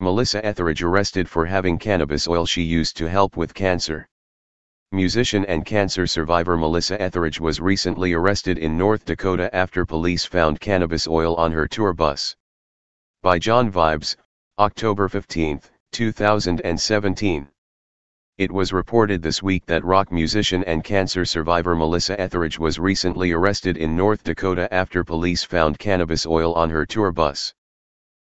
Melissa Etheridge arrested for having cannabis oil she used to help with cancer. Musician and cancer survivor Melissa Etheridge was recently arrested in North Dakota after police found cannabis oil on her tour bus. By John Vibes, October 15, 2017. It was reported this week that rock musician and cancer survivor Melissa Etheridge was recently arrested in North Dakota after police found cannabis oil on her tour bus.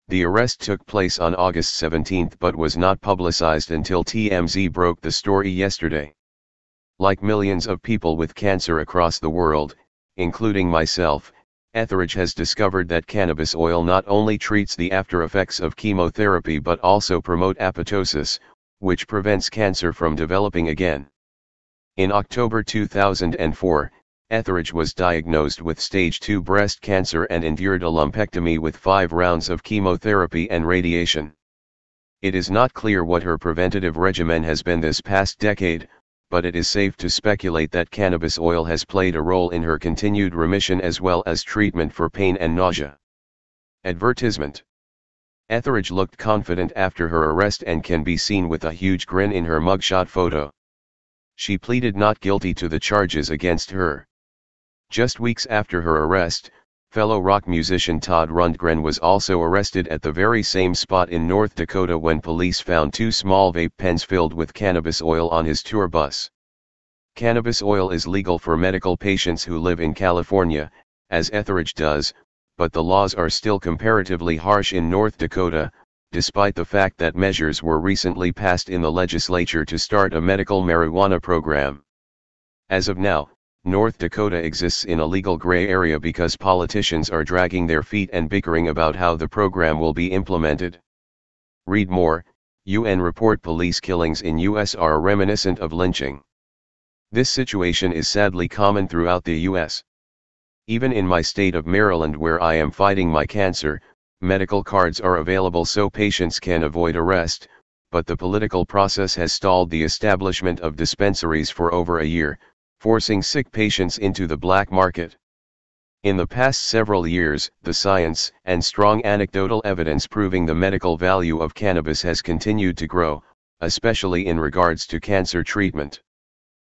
The arrest took place on August 17 but was not publicized until TMZ broke the story yesterday. Like millions of people with cancer across the world, including myself, Etheridge has discovered that cannabis oil not only treats the after effects of chemotherapy but also promote apoptosis, which prevents cancer from developing again. In October 2004, Etheridge was diagnosed with stage 2 breast cancer and endured a lumpectomy with 5 rounds of chemotherapy and radiation. It is not clear what her preventative regimen has been this past decade, but it is safe to speculate that cannabis oil has played a role in her continued remission as well as treatment for pain and nausea. Advertisement. Etheridge looked confident after her arrest and can be seen with a huge grin in her mugshot photo. She pleaded not guilty to the charges against her. Just weeks after her arrest, fellow rock musician Todd Rundgren was also arrested at the very same spot in North Dakota when police found 2 small vape pens filled with cannabis oil on his tour bus. Cannabis oil is legal for medical patients who live in California, as Etheridge does, but the laws are still comparatively harsh in North Dakota, despite the fact that measures were recently passed in the legislature to start a medical marijuana program. As of now, North Dakota exists in a legal gray area because politicians are dragging their feet and bickering about how the program will be implemented. Read more. UN report police killings in US are reminiscent of lynching. This situation is sadly common throughout the US. Even in my state of Maryland where I am fighting my cancer, medical cards are available so patients can avoid arrest, but the political process has stalled the establishment of dispensaries for over a year, forcing sick patients into the black market. In the past several years, the science and strong anecdotal evidence proving the medical value of cannabis has continued to grow, especially in regards to cancer treatment.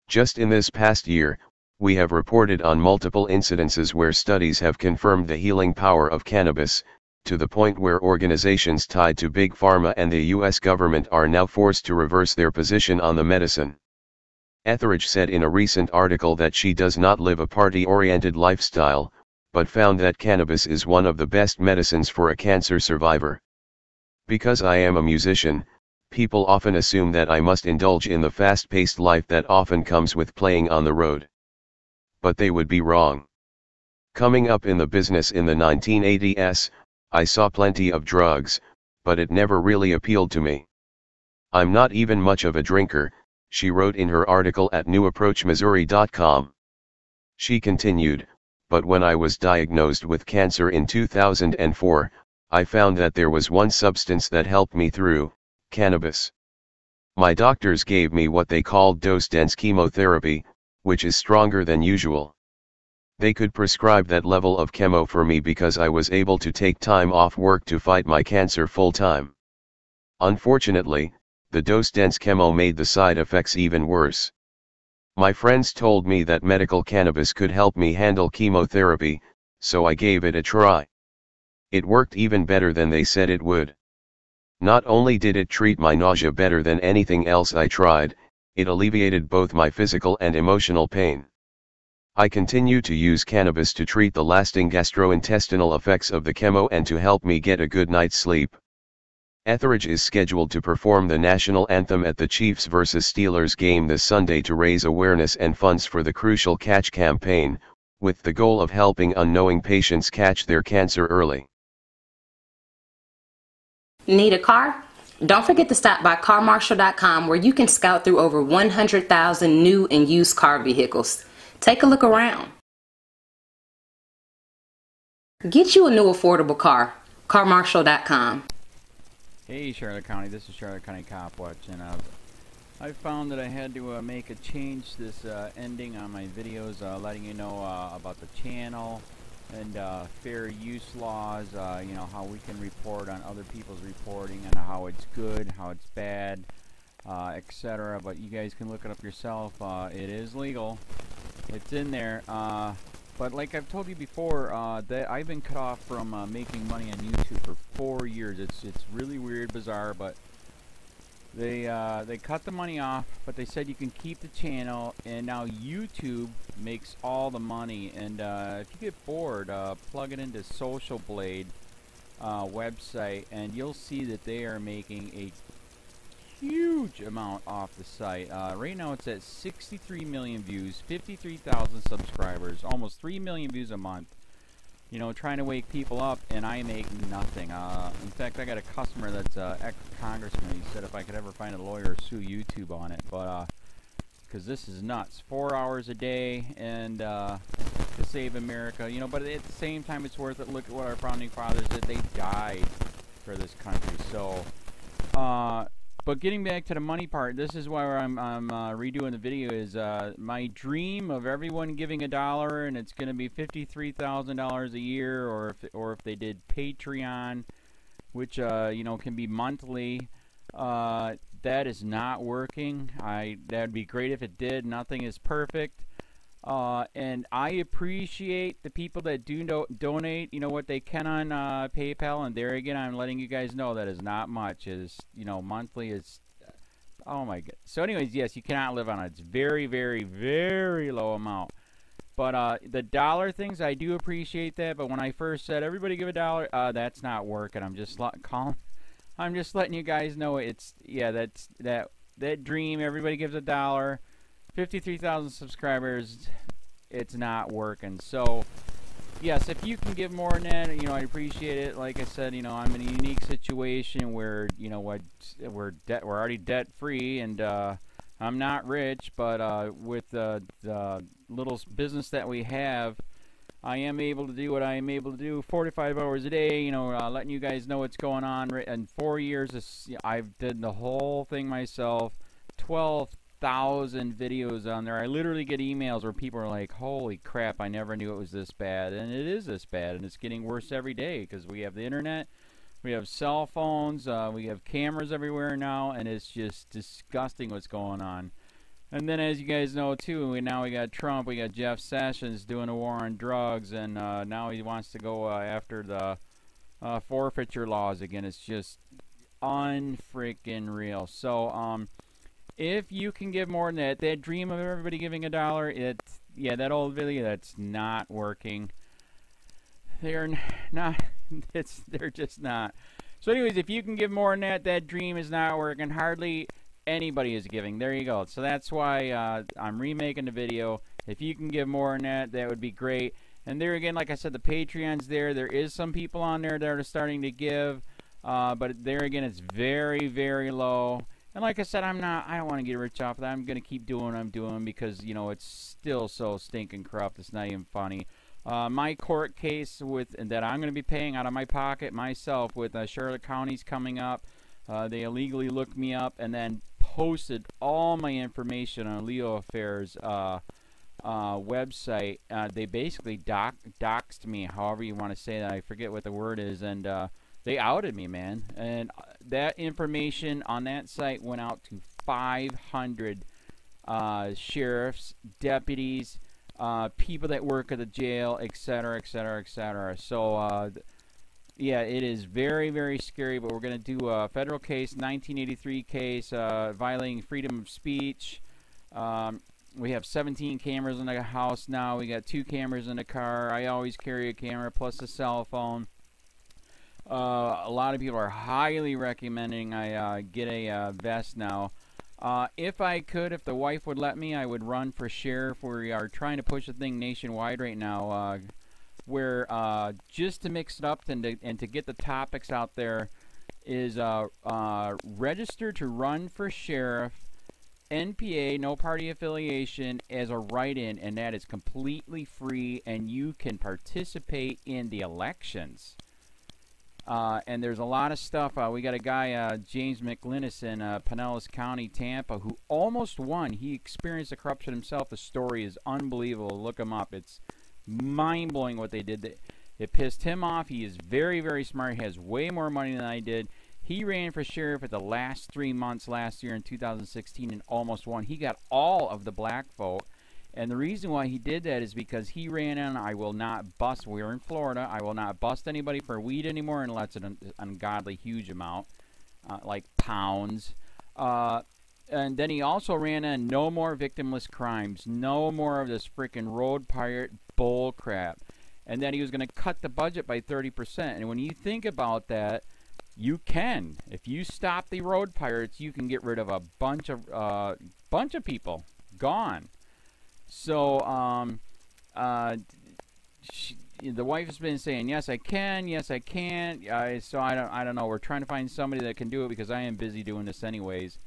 Just in this past year, we have reported on multiple incidences where studies have confirmed the healing power of cannabis, to the point where organizations tied to Big Pharma and the US government are now forced to reverse their position on the medicine. Etheridge said in a recent article that she does not live a party-oriented lifestyle, but found that cannabis is one of the best medicines for a cancer survivor. Because I am a musician, people often assume that I must indulge in the fast-paced life that often comes with playing on the road. But they would be wrong. Coming up in the business in the 1980s, I saw plenty of drugs, but it never really appealed to me. I'm not even much of a drinker, she wrote in her article at newapproachmissouri.com. She continued, but when I was diagnosed with cancer in 2004, I found that there was one substance that helped me through: cannabis. My doctors gave me what they called dose-dense chemotherapy, which is stronger than usual. They could prescribe that level of chemo for me because I was able to take time off work to fight my cancer full-time. Unfortunately, the dose-dense chemo made the side effects even worse. My friends told me that medical cannabis could help me handle chemotherapy, so I gave it a try. It worked even better than they said it would. Not only did it treat my nausea better than anything else I tried, it alleviated both my physical and emotional pain. I continue to use cannabis to treat the lasting gastrointestinal effects of the chemo and to help me get a good night's sleep. Etheridge is scheduled to perform the national anthem at the Chiefs vs. Steelers game this Sunday to raise awareness and funds for the crucial Catch campaign, with the goal of helping unknowing patients catch their cancer early. Need a car? Don't forget to stop by carmarshal.com where you can scout through over 100,000 new and used car vehicles. Take a look around. Get you a new affordable car. carmarshal.com. Hey Charlotte County, this is Charlotte County Cop Watch, and I found that I had to make a change this ending on my videos, letting you know about the channel and fair use laws, you know, how we can report on other people's reporting and how it's good, how it's bad, etc. But you guys can look it up yourself. It is legal. It's in there. But like I've told you before, that I've been cut off from making money on YouTube for 4 years. It's really weird, bizarre, but they cut the money off, but they said you can keep the channel, and now YouTube makes all the money. And if you get bored, plug it into Social Blade website, and you'll see that they are making a huge amount off the site. Right now it's at 63 million views, 53,000 subscribers, almost 3 million views a month. You know, trying to wake people up, and I make nothing. In fact, I got a customer that's ex-congressman. He said if I could ever find a lawyer, sue YouTube on it. But because this is nuts. 4 hours a day, and to save America. You know, but at the same time, it's worth it. Look at what our founding fathers did. They died for this country. So, but getting back to the money part, this is why I'm redoing the video. Is my dream of everyone giving $1, and it's going to be $53,000 a year, or if they did Patreon, which you know, can be monthly. That is not working. That'd be great if it did. Nothing is perfect. And I appreciate the people that do donate, you know, what they can on PayPal. And there again, I'm letting you guys know that is not much. Is, you know, monthly is, oh my god. So anyways, yes, you cannot live on it. It's very, very, very low amount. But the dollar things, I do appreciate that. But when I first said everybody give $1, that's not working. I'm just letting you guys know it's, yeah, that dream. Everybody gives $1. 53,000 subscribers, it's not working. So, yes, if you can give more than that, you know, I appreciate it. Like I said, you know, I'm in a unique situation where, you know, we're already debt free, and I'm not rich, but with the little business that we have, I am able to do what I am able to do 45 hours a day, you know, letting you guys know what's going on. In 4 years, I've did the whole thing myself. 12,000 videos on there. I literally get emails where people are like, holy crap, I never knew it was this bad. And it is this bad, and it's getting worse every day because we have the internet, we have cell phones, we have cameras everywhere now, and it's just disgusting what's going on. And then, as you guys know too, now we got Trump, we got Jeff Sessions doing a war on drugs, and now he wants to go after the forfeiture laws again. It's just unfreaking real. So if you can give more than that dream of everybody giving $1, it's, yeah, that old video, that's not working. They're not, they're just not. So anyways, if you can give more than that dream is not working. Hardly anybody is giving. There you go. So that's why I'm remaking the video. If you can give more than that, that would be great. And there again, like I said, the Patreon's there. There is some people on there that are starting to give, but there again, it's very, very low. And like I said, I don't want to get rich off of that. I'm going to keep doing what I'm doing because, you know, it's still so stinking corrupt. It's not even funny. My court case that I'm going to be paying out of my pocket myself with Charlotte County's coming up. They illegally looked me up and then posted all my information on Leo Affairs website. They basically doxed me, however you want to say that. I forget what the word is, and they outed me, man. And that information on that site went out to 500 sheriffs, deputies, people that work at the jail, etc., etc., etc. So, yeah, it is very, very scary, but we're going to do a federal case, 1983 case, violating freedom of speech. We have 17 cameras in the house now. We got 2 cameras in the car. I always carry a camera plus a cell phone. A lot of people are highly recommending I get a vest now. If I could, if the wife would let me, I would run for sheriff. We are trying to push the thing nationwide right now, where just to mix it up and to get the topics out there is register to run for sheriff, NPA, no party affiliation, as a write-in, and that is completely free, and you can participate in the elections. And there's a lot of stuff. We got a guy, James McLinnis in Pinellas County, Tampa, who almost won. He experienced the corruption himself. The story is unbelievable. Look him up. It's mind-blowing what they did. It pissed him off. He is very, very smart. He has way more money than I did. He ran for sheriff at the last 3 months last year in 2016 and almost won. He got all of the black vote. And the reason why he did that is because he ran on, I will not bust, we're in Florida, I will not bust anybody for weed anymore unless it's an ungodly huge amount, like pounds. And then he also ran on no more victimless crimes, no more of this freaking road pirate bull crap. And then he was going to cut the budget by 30%. And when you think about that, you can. If you stop the road pirates, you can get rid of a bunch of people. Gone. So, the wife has been saying, yes, I can, yes, I can't. So I don't know. We're trying to find somebody that can do it because I am busy doing this anyways.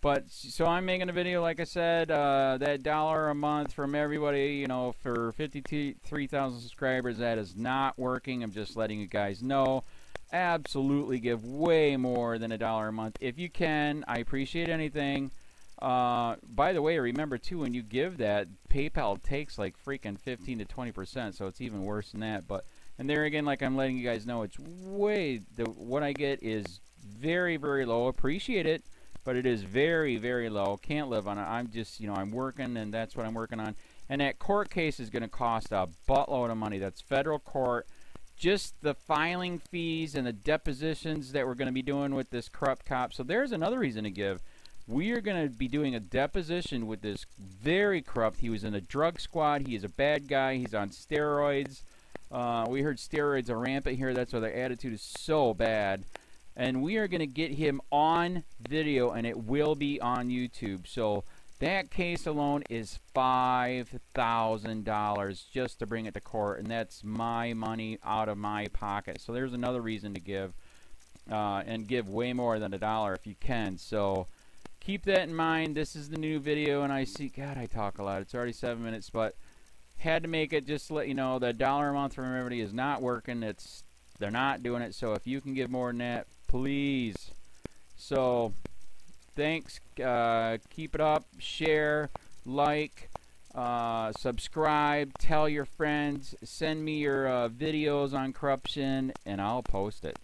But, so I'm making a video, like I said, that $1 a month from everybody, you know, for 53,000 subscribers, that is not working. I'm just letting you guys know. Absolutely give way more than $1 a month. If you can, I appreciate anything. By the way, remember too, when you give that, PayPal takes like freaking 15 to 20%, so it's even worse than that. But, and there again, like I'm letting you guys know, it's way, what I get is very, very low. Appreciate it, but it is very, very low. Can't live on it. I'm just, you know, I'm working, and that's what I'm working on. And that court case is going to cost a buttload of money. That's federal court. Just the filing fees and the depositions that we're going to be doing with this corrupt cop. So there's another reason to give. We are going to be doing a deposition with this very corrupt. He was in a drug squad. He is a bad guy. He's on steroids. We heard steroids are rampant here. That's why their attitude is so bad. And we are going to get him on video, and it will be on YouTube. So that case alone is $5,000 just to bring it to court, and that's my money out of my pocket. So there's another reason to give, and give way more than $1 if you can. So keep that in mind. This is the new video, and I see, God, I talk a lot. It's already 7 minutes, but had to make it just to let you know that $1 a month from everybody is not working. They're not doing it. So if you can give more than that, please. So thanks. Keep it up. Share, like, subscribe, tell your friends, send me your videos on corruption, and I'll post it.